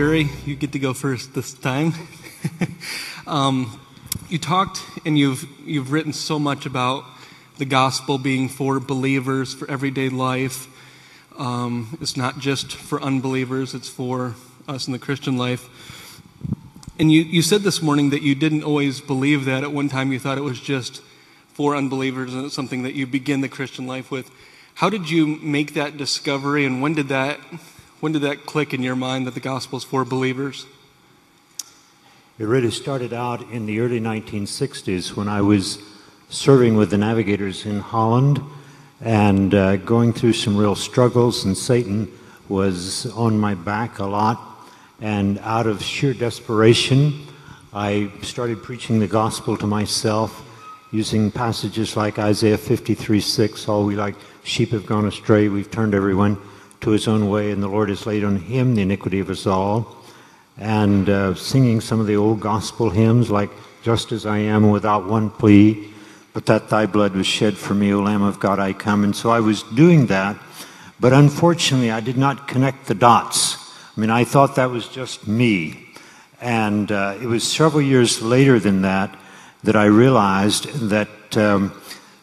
Jerry, you get to go first this time. You talked and you've written so much about the gospel being for believers, for everyday life. It's not just for unbelievers, it's for us in the Christian life. And you said this morning that you didn't always believe that. At one time you thought it was just for unbelievers and it's something that you begin the Christian life with. How did you make that discovery, and when did that click in your mind that the gospel is for believers? It really started out in the early 1960s when I was serving with the Navigators in Holland and going through some real struggles, and Satan was on my back a lot. And out of sheer desperation, I started preaching the gospel to myself using passages like Isaiah 53:6, all we like sheep have gone astray, we've turned everyone to his own way, and the Lord has laid on him the iniquity of us all. And singing some of the old gospel hymns like Just As I Am Without One Plea, But That Thy Blood Was Shed For Me, O Lamb of God, I Come. And so I was doing that, but unfortunately I did not connect the dots. I mean, I thought that was just me. And it was several years later than that I realized that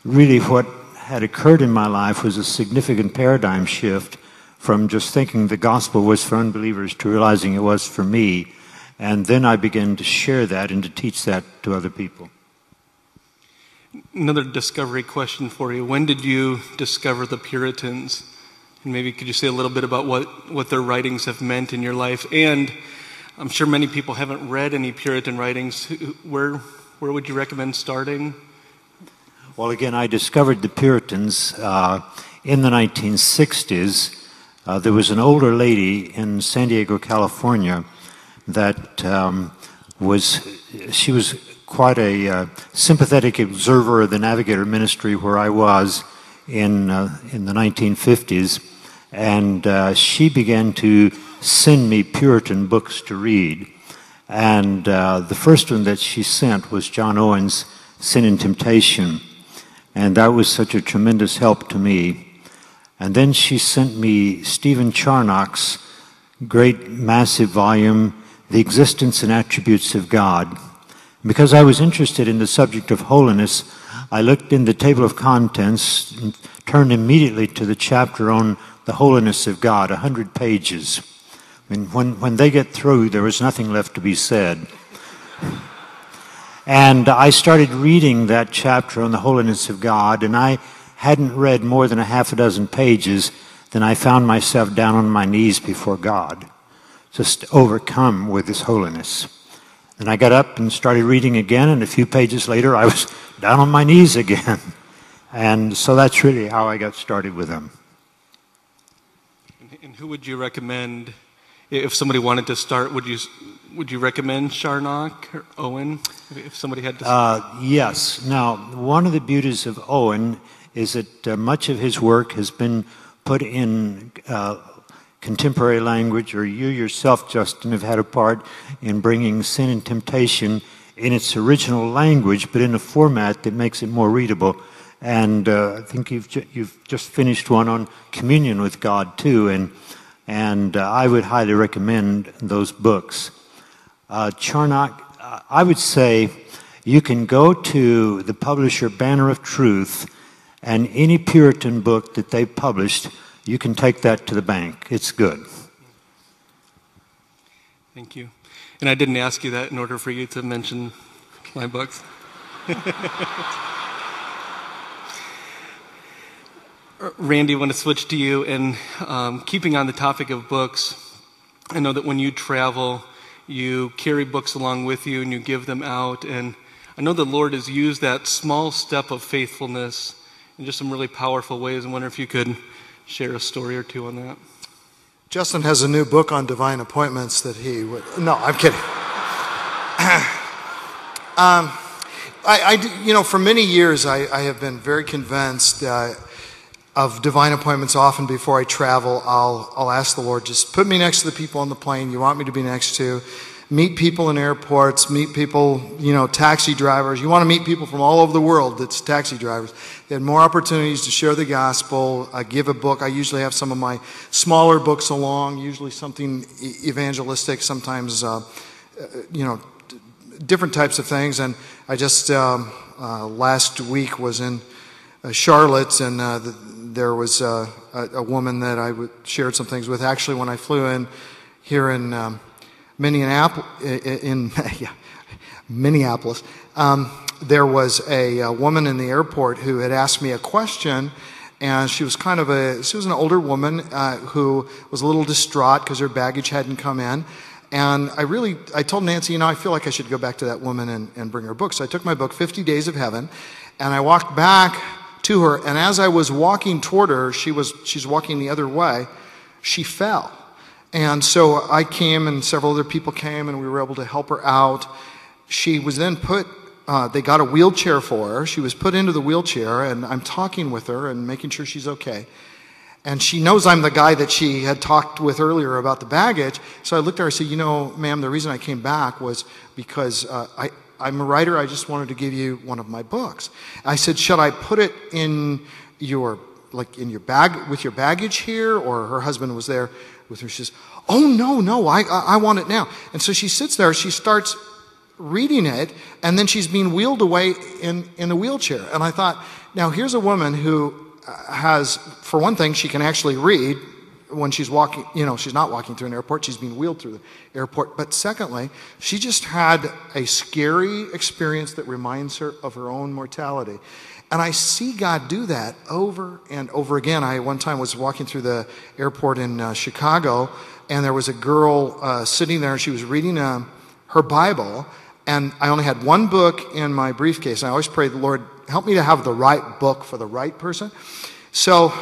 really what had occurred in my life was a significant paradigm shift from just thinking the gospel was for unbelievers to realizing it was for me. And then I began to share that and to teach that to other people. Another discovery question for you. When did you discover the Puritans? And maybe could you say a little bit about what their writings have meant in your life? And I'm sure many people haven't read any Puritan writings. Where would you recommend starting? Well, again, I discovered the Puritans in the 1960s. There was an older lady in San Diego, California, that was quite a sympathetic observer of the Navigator ministry where I was in the 1950s, and she began to send me Puritan books to read. And the first one that she sent was John Owen's Sin and Temptation, and that was such a tremendous help to me. And then she sent me Stephen Charnock's great, massive volume, The Existence and Attributes of God. Because I was interested in the subject of holiness, I looked in the table of contents and turned immediately to the chapter on the holiness of God, 100 pages. I mean, when they get through, there was nothing left to be said. And I started reading that chapter on the holiness of God, and I hadn't read more than a half a dozen pages, then I found myself down on my knees before God, just overcome with His holiness. And I got up and started reading again, and a few pages later, I was down on my knees again. And so that's really how I got started with them. And who would you recommend, if somebody wanted to start, would you recommend Charnock or Owen, if somebody had to start? Yes. Now, one of the beauties of Owen is that much of his work has been put in contemporary language, or you yourself, Justin, have had a part in bringing Sin and Temptation in its original language, but in a format that makes it more readable. And I think you've just finished one on communion with God too, and I would highly recommend those books. Charnock, I would say you can go to the publisher Banner of Truth, and any Puritan book that they published, you can take that to the bank. It's good. Thank you. And I didn't ask you that in order for you to mention my books. Randy, I want to switch to you. And keeping on the topic of books, I know that when you travel, you carry books along with you and you give them out. And I know the Lord has used that small step of faithfulness in just some really powerful ways. I wonder if you could share a story or two on that. Justin has a new book on divine appointments that he would... No, I'm kidding. For many years, I have been very convinced of divine appointments. Often before I travel, I'll ask the Lord, just put me next to the people on the plane you want me to be next to. meet people in airports, meet people, taxi drivers. You want to meet people from all over the world that's taxi drivers. They had more opportunities to share the gospel, give a book. I usually have some of my smaller books along, usually something evangelistic, sometimes, different types of things. And I just, last week was in Charlotte, and there was a woman that I shared some things with. Actually, when I flew in here in Minneapolis, there was a woman in the airport who had asked me a question, and she was an older woman who was a little distraught because her baggage hadn't come in. And I told Nancy, I feel like I should go back to that woman and bring her book. So I took my book, 50 Days of Heaven, and I walked back to her. And as I was walking toward her, she's walking the other way, she fell. And so I came, and several other people came, and we were able to help her out. She was then they got a wheelchair for her. She was put into the wheelchair, and I'm talking with her and making sure she's okay. And she knows I'm the guy that she had talked with earlier about the baggage. So I looked at her and said, ma'am, the reason I came back was because I'm a writer. I just wanted to give you one of my books. I said, should I put it in your bag with your baggage here? Or her husband was there with her. She says, oh, no, I want it now. And so she sits there, she starts reading it, and then she's being wheeled away in a wheelchair. And I thought, now here's a woman who has, for one thing, she can actually read when she's walking, she's not walking through an airport, she's being wheeled through the airport. But secondly, she just had a scary experience that reminds her of her own mortality. And I see God do that over and over again. I one time was walking through the airport in Chicago, and there was a girl sitting there, and she was reading her Bible, and I only had one book in my briefcase. I always pray, the Lord, help me to have the right book for the right person. So,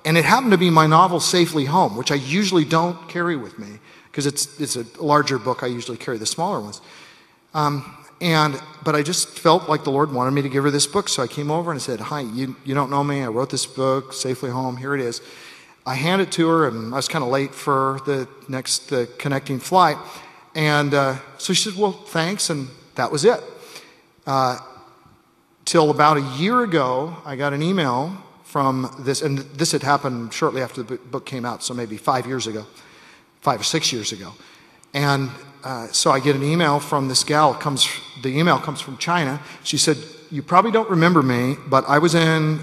and it happened to be my novel, Safely Home, which I usually don't carry with me, because it's a larger book. I usually carry the smaller ones. But I just felt like the Lord wanted me to give her this book, so I came over and I said, hi, you don't know me, I wrote this book, Safely Home, here it is. I handed it to her, and I was kind of late for the next connecting flight, and so she said, well, thanks, and that was it. Till about a year ago, I got an email from this, and this had happened shortly after the book came out, so maybe 5 or 6 years ago. And so I get an email from this gal. The email comes from China. She said, you probably don't remember me, but I was in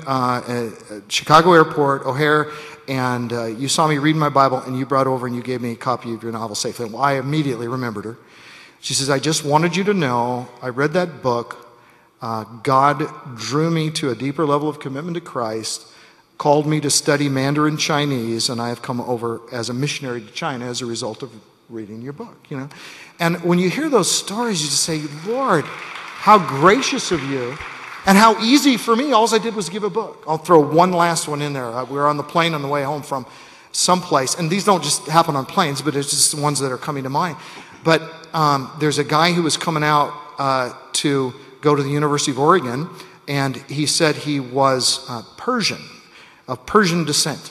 Chicago Airport, O'Hare, and you saw me reading my Bible, and you brought over and you gave me a copy of your novel, Safely. Well, I immediately remembered her. She says, I just wanted you to know, I read that book. God drew me to a deeper level of commitment to Christ, called me to study Mandarin Chinese, and I have come over as a missionary to China as a result of reading your book, And when you hear those stories, you just say, Lord, how gracious of you, and how easy for me. All I did was give a book. I'll throw one last one in there. We were on the plane on the way home from someplace, and these don't just happen on planes, but it's just the ones that are coming to mind. But there's a guy who was coming out to go to the University of Oregon, and he said he was Persian, of Persian descent.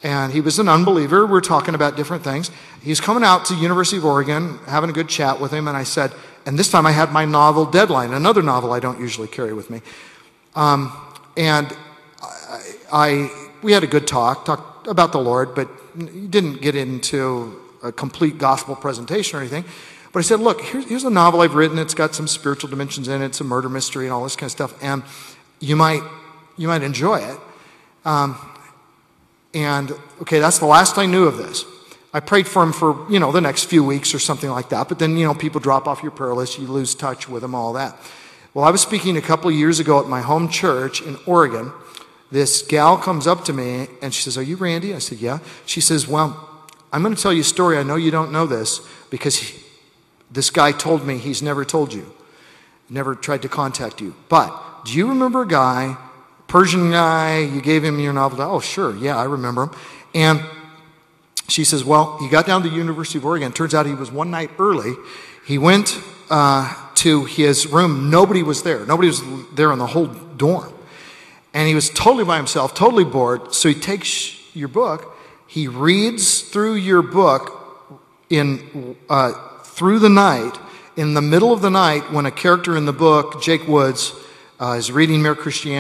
And he was an unbeliever. We're talking about different things. He's coming out to University of Oregon, having a good chat with him, and I said, and this time I had my novel Deadline, another novel I don't usually carry with me. And we had a good talked about the Lord, but didn't get into a complete gospel presentation or anything. But I said, look, here's a novel I've written. It's got some spiritual dimensions in it. It's a murder mystery and all this kind of stuff. And you might enjoy it. And, okay, that's the last I knew of this. I prayed for him for, the next few weeks or something like that. But then, people drop off your prayer list. You lose touch with them, all that. Well, I was speaking a couple of years ago at my home church in Oregon. This gal comes up to me, and she says, are you Randy? I said, yeah. She says, well, I'm going to tell you a story. I know you don't know this, because this guy told me he's never told you, never tried to contact you. But do you remember a guy, Persian guy, you gave him your novel? Oh, sure, yeah, I remember him. And she says, well, he got down to the University of Oregon. Turns out he was one night early. He went to his room. Nobody was there. Nobody was there in the whole dorm. And he was totally by himself, totally bored. So he takes your book. He reads through your book in through the night, in the middle of the night, when a character in the book, Jake Woods, is reading Mere Christianity.